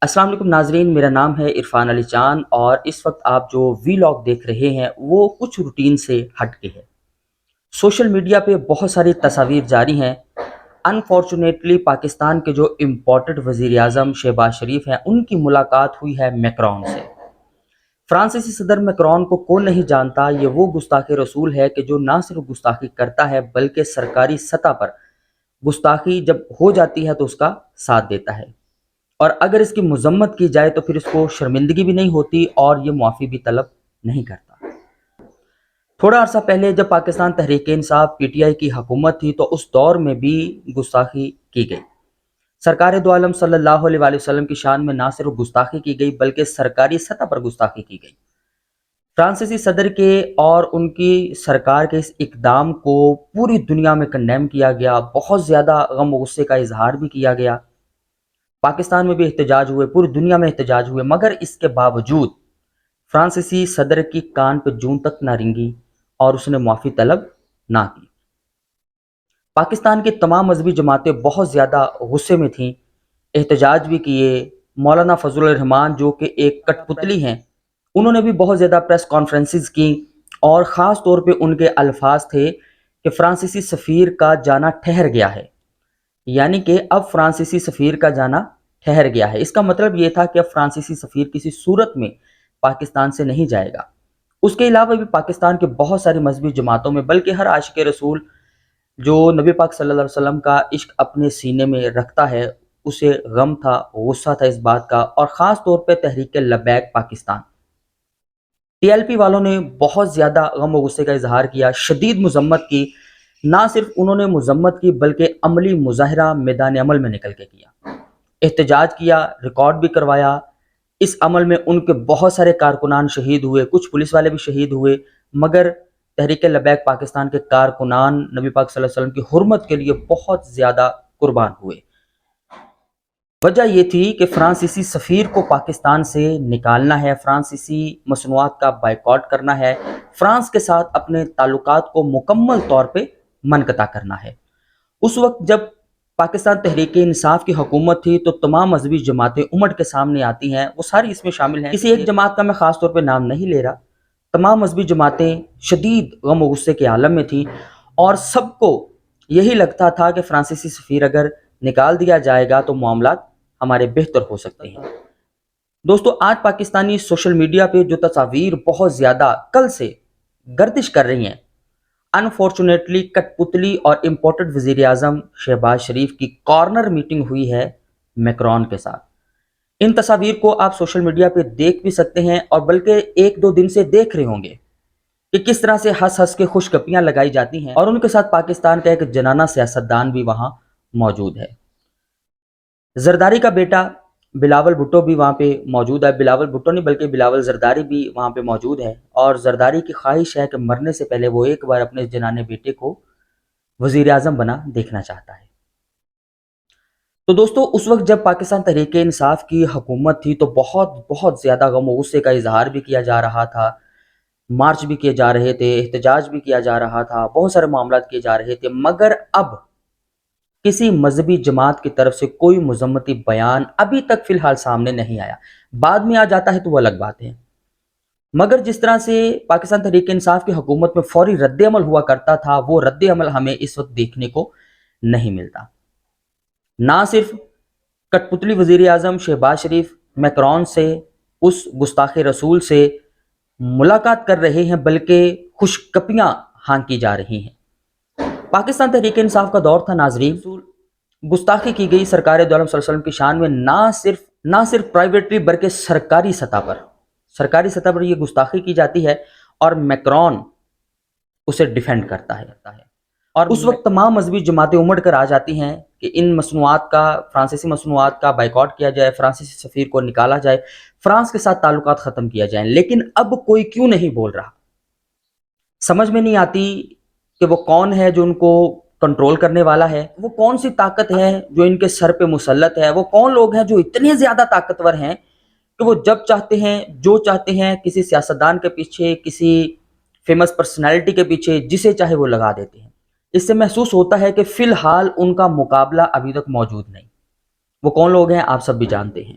السلام علیکم ناظرین، میرا نام ہے عرفان علی چاند اور اس وقت آپ جو وی لاگ دیکھ رہے ہیں وہ کچھ روٹین سے ہٹ کے ہے۔ سوشل میڈیا پہ بہت ساری تصاویر جاری ہیں۔ انفارچونیٹلی پاکستان کے جو امپورٹڈ وزیر اعظم شہباز شریف ہیں ان کی ملاقات ہوئی ہے میکرون سے۔ فرانسیسی صدر میکرون کو کون نہیں جانتا، یہ وہ گستاخ رسول ہے کہ جو نہ صرف گستاخی کرتا ہے بلکہ سرکاری سطح پر گستاخی جب ہو جاتی ہے تو اس کا ساتھ دیتا ہے، اور اگر اس کی مذمت کی جائے تو پھر اس کو شرمندگی بھی نہیں ہوتی اور یہ معافی بھی طلب نہیں کرتا۔ تھوڑا عرصہ پہلے جب Pakistan Tehreek Insaf P T I کی حکومت تھی تو اس دور میں بھی گستاخی کی گئی۔ سرکار دو عالم صلی اللہ علیہ وآلہ وسلم کی شان میں نہ صرف گستاخی کی گئی بلکہ سرکاری سطح پر گستاخی کی گئی۔ فرانسیسی صدر کے اور ان کی سرکار کے اس اقدام کو پوری دنیا میں کنڈیم کیا گیا، بہت زیادہ غم و غصے کا اظہار بھی کیا گیا۔ پاکستان میں بھی احتجاج ہوئے، پوری دنیا میں احتجاج ہوئے، مگر اس کے باوجود فرانسیسی صدر کی کان پہ جون تک نہ رنگی اور اس نے معافی طلب نہ کی۔ پاکستان کی تمام مذہبی جماعتیں بہت زیادہ غصے میں تھیں، احتجاج بھی کیے۔ مولانا فضل الرحمان جو کہ ایک کٹ پتلی ہیں، انہوں نے بھی بہت زیادہ پریس کانفرنسز کی اور خاص طور پہ ان کے الفاظ تھے کہ فرانسیسی سفیر کا جانا ٹھہر گیا ہے، یعنی کہ اب فرانسیسی سفیر کا جانا ٹھہر گیا ہے۔ اس کا مطلب یہ تھا کہ اب فرانسیسی سفیر کسی صورت میں پاکستان سے نہیں جائے گا۔ اس کے علاوہ بھی پاکستان کے بہت ساری مذہبی جماعتوں میں، بلکہ ہر عاشق رسول جو نبی پاک صلی اللہ علیہ وسلم کا عشق اپنے سینے میں رکھتا ہے، اسے غم تھا، غصہ تھا اس بات کا، اور خاص طور پہ Tehreek Labbaik Pakistan T L P والوں نے بہت زیادہ غم و غصے کا اظہار کیا، شدید مذمت کی۔ نہ صرف انہوں نے مذمت کی بلکہ عملی مظاہرہ میدان عمل میں نکل کے کیا، احتجاج کیا، ریکارڈ بھی کروایا۔ اس عمل میں ان کے بہت سارے کارکنان شہید ہوئے، کچھ پولیس والے بھی شہید ہوئے، مگر تحریک لبیک پاکستان کے کارکنان نبی پاک صلی اللہ علیہ وسلم کی حرمت کے لیے بہت زیادہ قربان ہوئے۔ وجہ یہ تھی کہ فرانسیسی سفیر کو پاکستان سے نکالنا ہے، فرانسیسی مصنوعات کا بائیکاٹ کرنا ہے، فرانس کے ساتھ اپنے تعلقات کو مکمل طور پہ منقطع کرنا ہے۔ اس وقت جب پاکستان تحریک انصاف کی حکومت تھی تو تمام مذہبی جماعتیں امٹ کے سامنے آتی ہیں، وہ ساری اس میں شامل ہیں۔ کسی ایک جماعت کا میں خاص طور پہ نام نہیں لے رہا، تمام مذہبی جماعتیں شدید غم و غصے کے عالم میں تھیں اور سب کو یہی لگتا تھا کہ فرانسیسی سفیر اگر نکال دیا جائے گا تو معاملات ہمارے بہتر ہو سکتے ہیں۔ دوستو، آج پاکستانی سوشل میڈیا پہ جو تصاویر بہت زیادہ کل سے گردش کر رہی ہیں، انفارچونیٹلی کٹ پتلی اور امپورٹڈ وزیر اعظم شہباز شریف کی کارنر میٹنگ ہوئی ہے میکرون کے ساتھ۔ ان تصاویر کو آپ سوشل میڈیا پہ دیکھ بھی سکتے ہیں اور بلکہ ایک دو دن سے دیکھ رہے ہوں گے کہ کس طرح سے ہنس ہنس کے خوش گپیاں لگائی جاتی ہیں، اور ان کے ساتھ پاکستان کا ایک جنانہ سیاستدان بھی وہاں موجود ہے۔ زرداری کا بیٹا بلاول بھٹو بھی وہاں پہ موجود ہے، بلاول بھٹو نہیں بلکہ بلاول زرداری بھی وہاں پہ موجود ہے، اور زرداری کی خواہش ہے کہ مرنے سے پہلے وہ ایک بار اپنے جنانے بیٹے کو وزیر اعظم بنا دیکھنا چاہتا ہے۔ تو دوستو، اس وقت جب پاکستان تحریک انصاف کی حکومت تھی تو بہت زیادہ غم و غصے کا اظہار بھی کیا جا رہا تھا، مارچ بھی کیے جا رہے تھے، احتجاج بھی کیا جا رہا تھا، بہت سارے معاملات کیے جا رہے تھے، مگر اب کسی مذہبی جماعت کی طرف سے کوئی مذمتی بیان ابھی تک فی الحال سامنے نہیں آیا۔ بعد میں آ جاتا ہے تو وہ الگ بات ہے، مگر جس طرح سے پاکستان تحریک انصاف کی حکومت میں فوری رد عمل ہوا کرتا تھا، وہ رد عمل ہمیں اس وقت دیکھنے کو نہیں ملتا۔ نہ صرف کٹ پتلی وزیر اعظم شہباز شریف میکرون سے، اس گستاخ رسول سے ملاقات کر رہے ہیں بلکہ خوشگپیاں ہانکی جا رہی ہیں۔ پاکستان تحریک انصاف کا دور تھا ناظرین، گستاخی کی گئی سرکار دو عالم صلی اللہ علیہ وسلم کی شان میں، نہ صرف پرائیویٹلی بلکہ سرکاری سطح پر یہ گستاخی کی جاتی ہے، اور میکرون اسے ڈیفینڈ کرتا ہے۔ اور اس وقت تمام مذہبی جماعتیں امڑ کر آ جاتی ہیں کہ ان مصنوعات کا، فرانسیسی مصنوعات کا بائیکاٹ کیا جائے، فرانسیسی سفیر کو نکالا جائے، فرانس کے ساتھ تعلقات ختم کیا جائیں۔ لیکن اب کوئی کیوں نہیں بول رہا؟ سمجھ میں نہیں آتی کہ وہ کون ہے جو ان کو کنٹرول کرنے والا ہے، وہ کون سی طاقت ہے جو ان کے سر پہ مسلط ہے، وہ کون لوگ ہیں جو اتنے زیادہ طاقتور ہیں کہ وہ جب چاہتے ہیں، جو چاہتے ہیں، کسی سیاستدان کے پیچھے، کسی فیمس پرسنالٹی کے پیچھے جسے چاہے وہ لگا دیتے ہیں۔ اس سے محسوس ہوتا ہے کہ فی الحال ان کا مقابلہ ابھی تک موجود نہیں۔ وہ کون لوگ ہیں آپ سب بھی جانتے ہیں۔